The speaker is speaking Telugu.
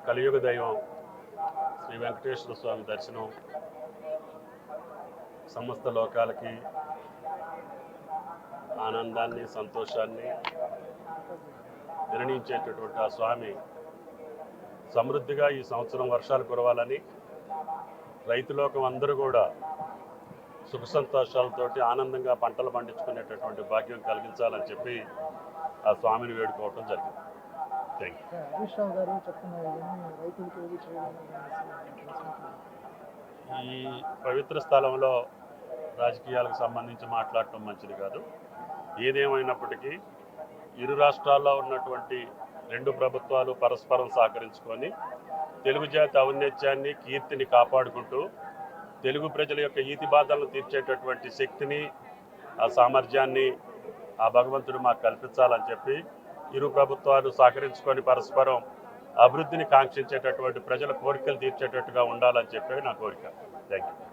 కలియుగ దైవం శ్రీ వెంకటేశ్వర స్వామి దర్శనం సమస్త లోకాలకి ఆనందాన్ని సంతోషాన్ని నిర్ణయించేటటువంటి ఆ స్వామి సమృద్ధిగా ఈ సంవత్సరం వర్షాలు కురవాలని రైతులోకం అందరూ కూడా సుఖ సంతోషాలతోటి ఆనందంగా పంటలు పండించుకునేటటువంటి భాగ్యం కలిగించాలని చెప్పి ఆ స్వామిని వేడుకోవటం జరిగింది. ఈ పవిత్ర స్థలంలో రాజకీయాలకు సంబంధించి మాట్లాడటం మంచిది కాదు. ఏదేమైనప్పటికీ ఇరు రాష్ట్రాల్లో ఉన్నటువంటి రెండు ప్రభుత్వాలు పరస్పరం సహకరించుకొని తెలుగు జాతి ఔన్నత్యాన్ని కీర్తిని కాపాడుకుంటూ తెలుగు ప్రజల యొక్క ఈతి బాధలను తీర్చేటటువంటి శక్తిని ఆ సామర్థ్యాన్ని ఆ భగవంతుడు మాకు కల్పించాలని చెప్పి ఇరు ప్రభుత్వాలు సహకరించుకొని పరస్పరం అభివృద్ధిని కాంక్షించేటటువంటి ప్రజల కోరికలు తీర్చేటట్టుగా ఉండాలని చెప్పి నా కోరిక. Thank you.